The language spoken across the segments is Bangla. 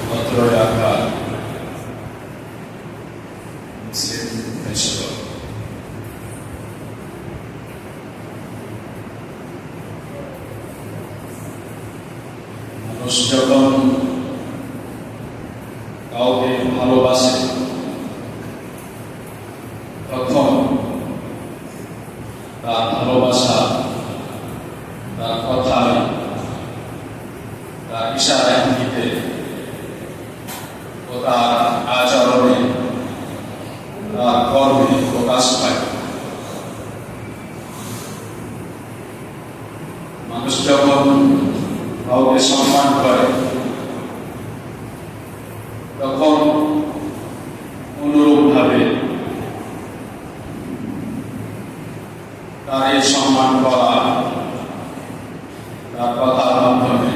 17 ঢাকা মুসলিম পরিষদ মানুষ যখন কাউকে ভালোবাসে তখন তার ভালোবাসা, তার কথায়, তার ইশারা ইঙ্গিতে ও তার আচরণে, তার কর্মে প্রকাশ পায়। মানুষ যখন কাউকে সম্মান করে তখন অনুরূপভাবে তার এই সম্মান করা, তার কথার মাধ্যমে,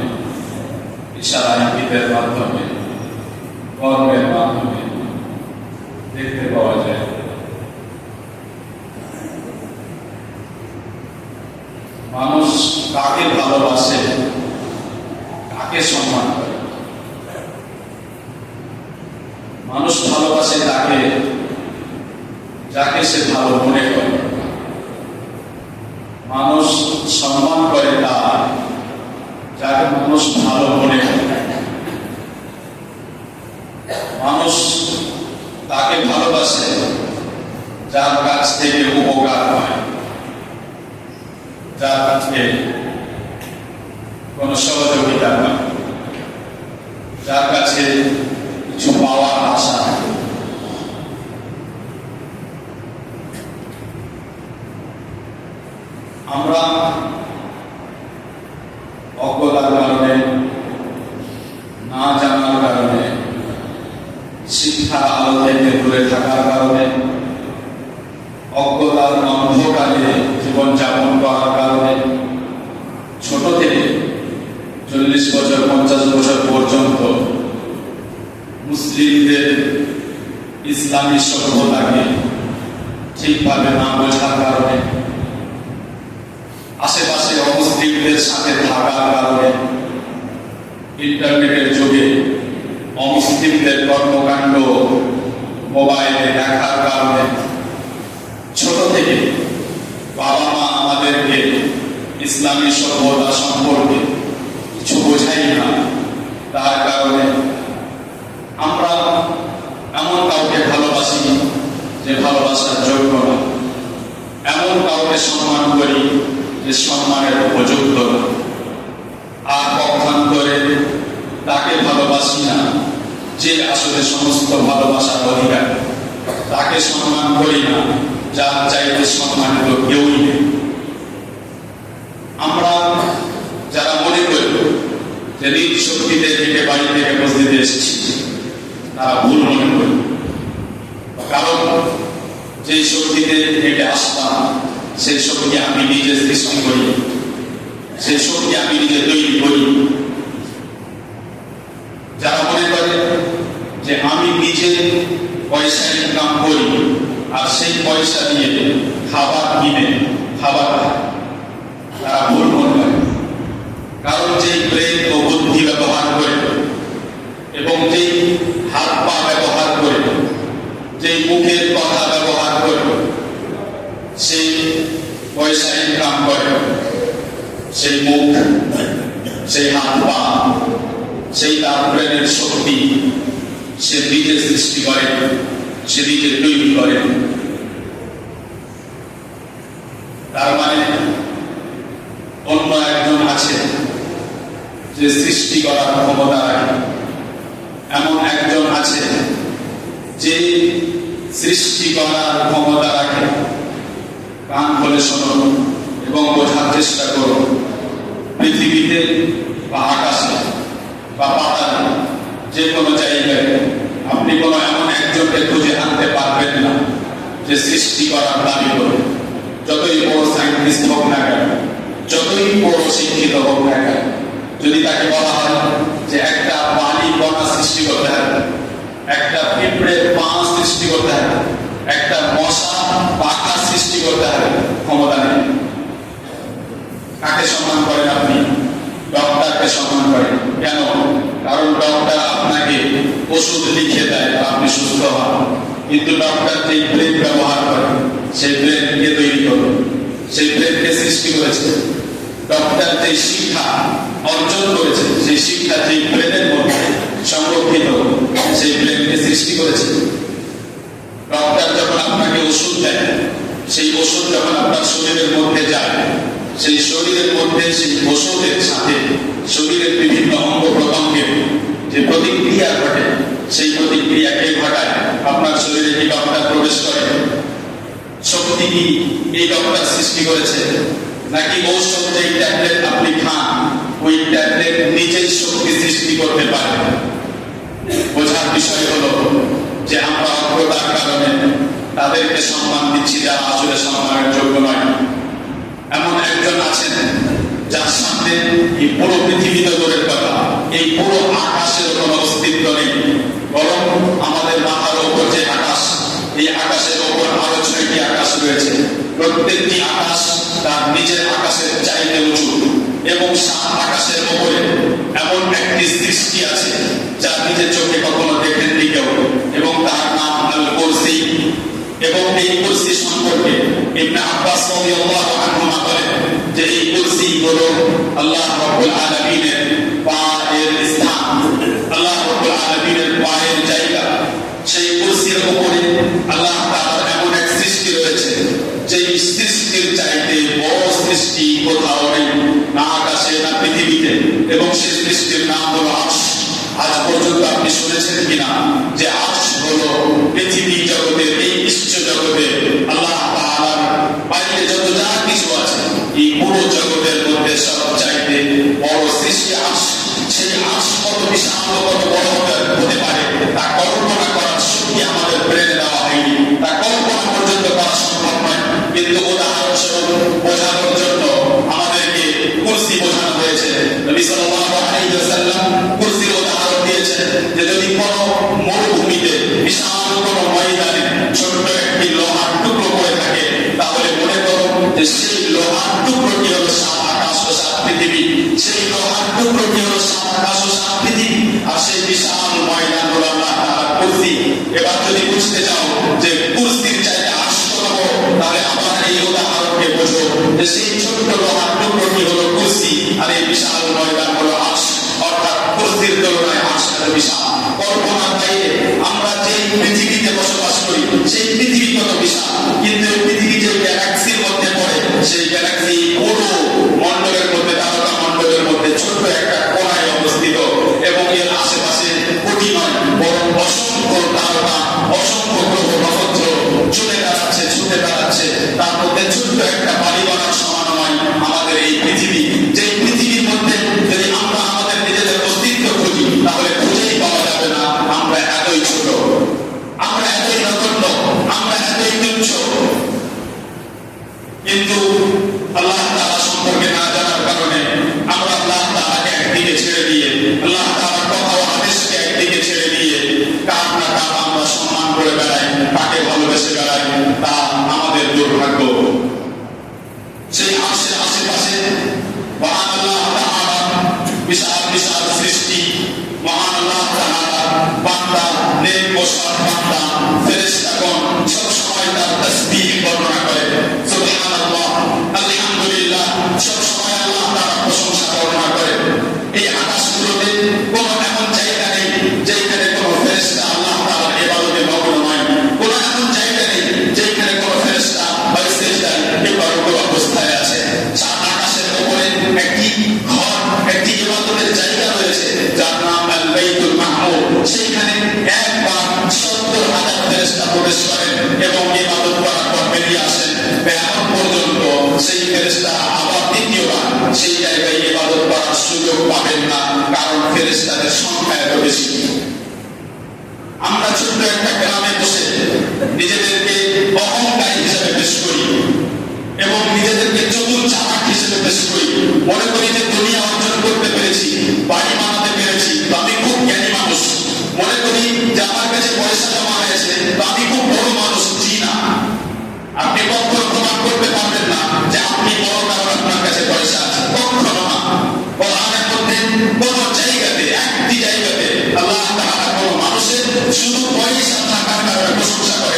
ইশারা ইঙ্গিতের মাধ্যমে, কর্মের মাধ্যমে দেখতে পাওয়া যায়। মানুষ কাকে ভালোবাসে, কাকে সম্মান করে? মানুষ ভালোবাসে তাকে যাকে সে ভালো মনে করে। মানুষ সম্মান করে তার যাকে মানুষ ভালো মনে করে। মানুষ তাকে ভালোবাসে যার কাছ থেকে উপকার হয়, যার কাছে কোন সহযোগিতা হয়, যার কাছে কিছু পাওয়ার আশা। আমরা অজ্ঞতার কারণে, না জানার কারণে, শিক্ষার আলো থেকে দূরে থাকার কারণে, অজ্ঞতার অন্ধকারে জীবনযাপন করার কারণে ছোট থেকে 40 বছর 50 বছর পর্যন্ত মুসলিমদের ইসলামী সভ্যতাকে ঠিকভাবে না বোঝার কারণে, আশেপাশে অমুসলিমদের সাথে থাকার কারণে, ইন্টারনেটের যুগে অমুসলিমদের কর্মকাণ্ড মোবাইলে দেখার কারণে ছোট থেকে বাবা মা আমাদেরকে ইসলামী সভ্যতা সম্পর্কে কিছু বোঝাই না। তার কারণে আমরা এমন কাউকে ভালোবাসি যে ভালোবাসার যোগ্য না, এমন কাউকে সম্মান করি যে সম্মানের উপযুক্ত না, আর পক্ষান্তরে তাকে ভালোবাসি না যে আসলে সমস্ত ভালোবাসার অধিকার। তাকে সম্মান করি না যার চাইতে সম্মানিত কেউই নেই। আমরা যারা মনে করি যে নিজ শক্তিতে থেকে বাড়ি থেকে মসজিদে এসেছি, তারা ভুল মনে করি। কারণ যে শক্তিতে থেকে আসতাম সেই শক্তি আমি নিজে সৃষ্টি করি, সেই শক্তি আমি নিজে তৈরি করি। যারা মনে করে যে আমি নিজে পয়সা ইনকাম করি আর সেই পয়সা দিয়ে খাবার কিনে খাবার খাই, তারা ভুল মনে করে। কারণ যেই ব্রেন ও বুদ্ধি ব্যবহার করে এবং যেই হাত পা ব্যবহার করে, যেই মুখের কথা ব্যবহার করে সেই পয়সা ইনকাম করে, সেই মুখ, সেই হাত পা, সেই তার ব্রেনের শক্তি সে নিজে সৃষ্টি করে, সে নিজে তৈরি করে। তার মানে অন্য একজন আছে যে সৃষ্টি করার ক্ষমতা রাখে, এমন একজন আছে যে সৃষ্টি করার ক্ষমতা রাখে। কান খুলে শোনো এবং বোঝার চেষ্টা করো। পৃথিবীতে বা আকাশে বা পাতালে যে কোনো জায়গায় আপনি কোনো এমন একজনকে খুঁজে আনতে পারবেন না যে সৃষ্টি করার দাবি করে। যতই বড় সায়েন্টিস্ট হোক না কেন, যতই বড় শিক্ষিত হোক না কেন, যদি তাকে বলা হয় যে একটা বালি কণা সৃষ্টি করতে হবে, একটা পিঁপড়ে পা সৃষ্টি করতে হবে, একটা মশা পাখা সৃষ্টি করতে হবে, ক্ষমতা নেই। কাকে সম্মান করেন আপনি? ডক্টরকে সম্মান করেন। কেন? কারণ ডক্টর আপনাকে কিন্তু ডক্টর যে ব্রেন ব্যবহার করে সেই ব্রেনকে তৈরি করে, সেই ব্রেনকে সৃষ্টি করেছে। ডক্টর যে শিক্ষা অর্জন করেছে সেই শিক্ষা যে ব্রেনের মধ্যে সংরক্ষিত, সেই ব্রেনকে সৃষ্টি করেছে। ডক্টর যখন আপনাকে ওষুধ দেয়, সেই ওষুধ যখন আপনার শরীরের মধ্যে যায়, সেই শরীরের মধ্যে সেই ওষুধের সাথে শরীরের বিভিন্ন অঙ্গ প্রত্যঙ্গের যে প্রতিক্রিয়া ঘটে, সেই প্রতিক্রিয়াকে ঘটায় আপনার শরীরে কি ডক্টর প্রবেশ করে? শক্তি কি এই ডক্টর সৃষ্টি করেছে, নাকি ঔষধ যে ট্যাবলেট আপনি খান ওই ট্যাবলেট নিজেই শক্তি সৃষ্টি করতে পারে? বোঝার বিষয় হলো যে আমরা অজ্ঞতার কারণে তাদেরকে সম্মান দিচ্ছি যারা আসলে সম্মানের যোগ্য নয়। এমন একজন আছেন যার সামনে এই পুরো পৃথিবীতে দূরের কথা, এই পুরো আকাশের কোনো অস্তিত্ব নেই, বরং আমাদের মাথার উপর যে আকাশ, এই আকাশের উপর আরো 6টি আকাশ রয়েছে। প্রত্যেকটি আকাশ তার নিজের আকাশের চাইতে উঁচু, এবং 7 আকাশের উপরে এমন একটি সৃষ্টি আছে যা নিজের চোখে কখনো দেখেননি কেউ, এবং তার নাম আল কুরসি। এবং এই কুরসি সম্পর্কে ইবনে আব্বাস রাদিয়াল্লাহু আনহুমা বলেন যে এই কুরসি হলো আল্লাহ রাব্বুল আলামিনের পায়ের স্থান, আল্লাহ রাব্বুল আলামিনের পায়ের জায়গা। সেই কুরসির উপরে আল্লাহ তাআলার এমন এক সৃষ্টি রয়েছে যেই সৃষ্টির চাইতে বড় সৃষ্টি কোথাও নেই, না আকাশে না পৃথিবীতে, এবং সেই সৃষ্টির নাম হলো আরশ। আজ পর্যন্ত আপনি শুনেছেন কিনা যে আরশ হলো পৃথিবী জগতের, এই বিশ্ব জগতে আল্লাহ তাআলার বাইরে যত যা কিছু আছে এই পুরো জগতের মধ্যে সবচাইতে বড় সৃষ্টি আরশ। সেই আরশ কত বিশাল, কত বড় হতে পারে তা কল্পনা করার শক্তি আমাদের ব্রেনে দেওয়া হয়নি, তা কল্পনা পর্যন্ত করা সম্ভব নয়। কিন্তু উদাহরণস্বরূপ বোঝানোর জন্য আমাদেরকে কুরসি বোঝানো হয়েছে। নবী সাল্লাল্লাহু আলাইহি ওয়াসাল্লাম কুরসির উদাহরণ দিয়েছেন যে যদি কোনো মরুভূমিতে বিশাল কোনো ময়দানে ছোট্ট একটি লোহার টুকরো পড়ে থাকে, তাহলে মনে করো যে সেই লোহার টুকরোটি হলো 7 আকাশ ও 7 পৃথিবী। সেই লোহার টুকরোটি হলো 7 আকাশ ও 7 পৃথিবী, আর সেই বিশাল ময়দান হলো আল্লাহ তাআলার কুরসি। এবার যদি বুঝতে চাও যে কুরসির চাইতে আরশ কত বড়, তাহলে আমার এই উদাহরণকে বোঝো যে সেই ছোট্ট লোহার টুকরোটি হলো কুরসি, আর এই বিশাল ময়দান হলো আরশ। অর্থাৎ কুরসির তুলনায় আরশ বিশাল। কল্পনার বাইরে আমরা যে পৃথিবীতে বসবাস করি সেই পৃথিবী কত বিশাল, কিন্তু পৃথিবী যে গ্যালাক্সির মধ্যে পড়ে, সেই গ্যালাক্সি পুরো মণ্ডলের মধ্যে, তারকা মণ্ডলের মধ্যে ছোট্ট একটা কোণায় অবস্থিত, এবং এর আশেপাশে কোটি নয় বরং অসংখ্য তারকা, অসংখ্য গ্রহ নক্ষত্র ছুটে বেড়াচ্ছে। তার মধ্যে ছোট্ট একটা বাড়ি বানার সমান নয় আমাদের এই পৃথিবী। যে পৃথিবীর মধ্যে যদি আমরা আমাদের নিজেদের অস্তিত্ব খুঁজি, তাহলে খুঁজেই পাওয়া যাবে না আমরা এতই ছোট, আমরা এতই নগণ্য, আমরা এতই তুচ্ছ। কিন্তু আল্লাহ তাআলা সম্পর্কে না জানার কারণে আমরা আল্লাহ তাআলাকে একদিকে ছেড়ে দিয়ে, আল্লাহ তাআলার কথা ও আদেশকে একদিকে ছেড়ে দিয়ে কার না কার আমরা সম্মান করে বেড়াই, কাকে ভালোবেসে বেড়াই, তা আমাদের দুর্ভাগ্য। সেই আরশের আশেপাশে মহান আল্লাহ তাআলার বিশাল বিশাল সৃষ্টি, মহান আল্লাহ তাআলার বান্দা, নেক বসার বান্দা ফেরেশতাগণ সবসময় তার তাসবিহ বর্ণনা করে, সুবহানাল্লাহ, আলহামদুলিল্লাহ, সবসময় আল্লাহ তাআলার প্রশংসা বর্ণনা করে। এই আকাশগুলোতে কোনো এমন জায়গা নেই যেখানে কোনো ফেরেশতা আল্লাহ তাআলার ইবাদতে মগ্ন নয়, কোনো এমন জায়গা নেই যেখানে কোনো ফেরেশতা বা সিজদায় ইবাদত অবস্থায় আছে। 7 আকাশের উপরে একটি ঘর, একটি ইবাদতের জায়গা রয়েছে যার নাম আল বাইতুল মাহমুর। সেখানে একবার 70,000 ফেরেশতা প্রবেশ করেন এবং ইবাদত করার পর বেরিয়ে আসেন। এখন পর্যন্ত সেই ফেরেশতা আবার দ্বিতীয়বার সেই জায়গায় ইবাদত করার সুযোগ পাবেন না, কারণ ফেরেশতাদের সংখ্যা এত বেশি। আমরা ছোট্ট একটা গ্রামে বসে নিজেদেরকে অহংকারী হিসেবে পেশ করি এবং নিজেদেরকে চতুর চালাক হিসেবে পেশ করি। মনে করি যে দুনিয়া অর্জন করতে পেরেছি, বাড়ি বানাতে পেরেছি, তো আমি খুব জ্ঞানী মানুষ। মনে করি যে আমার কাছে পয়সা জমা হয়েছে, তো আমি খুব বড় মানুষ। জি না, আপনি কখনো প্রমাণ করতে পারবেন না যে আপনি বড়, কারণ আপনার কাছে পয়সা আছে, কখনো না। কোরআনের মধ্যে কোন জায়গাতে, একটি জায়গাতে আল্লাহ তাআলা কোন মানুষের শুধু পয়সা থাকার কারণে প্রশংসা করে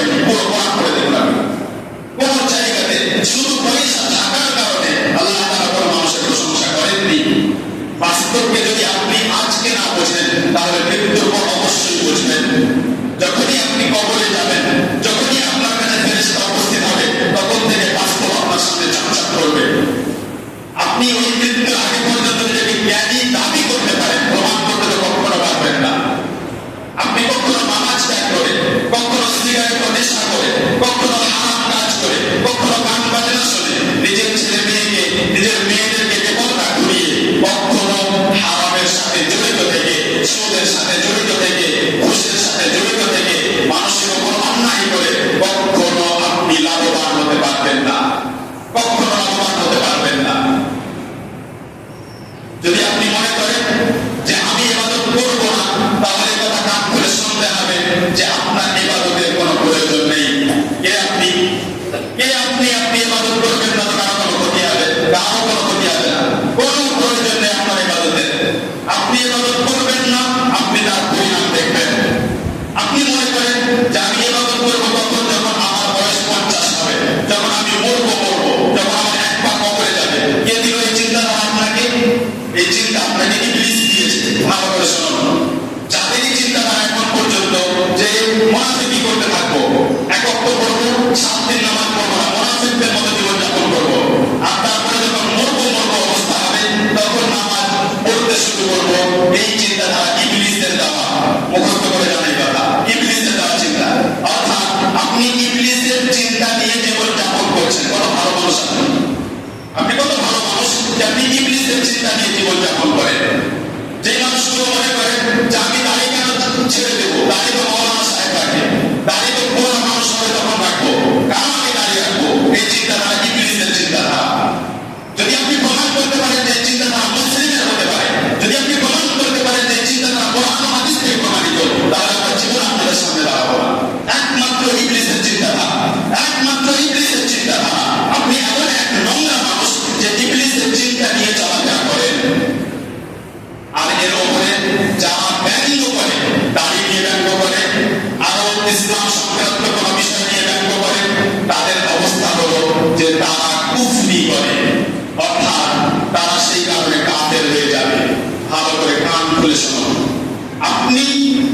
আপনি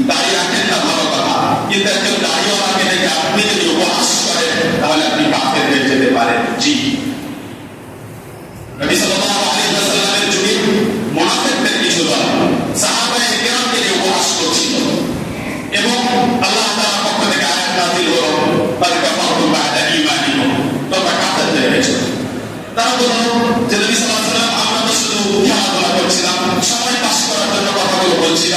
দাড়ি রাখেন না ভালো কথা, কিন্তু একজন দাড়িওয়ালাকে দেখে আপনি যদি উপহাস করেন তাহলে আপনি কাফের হয়ে যেতে পারেন। জি, নবী সাল্লাল্লাহু আলাইহি ওয়াসাল্লামের যুগে মুনাফিকদের কিছু দল সাহাবায়ে কেরামকে নিয়ে উপহাস করছিল এবং আল্লাহ তাআলার পক্ষ থেকে আয়াত নাযিল হলো, বাল কাফারতুম বা'দা ঈমানিকুম, তোমরা কাফের হয়ে গেছো। তারা বলল যে নবী সাল্লাল্লাহু আলাইহি ওয়াসাল্লাম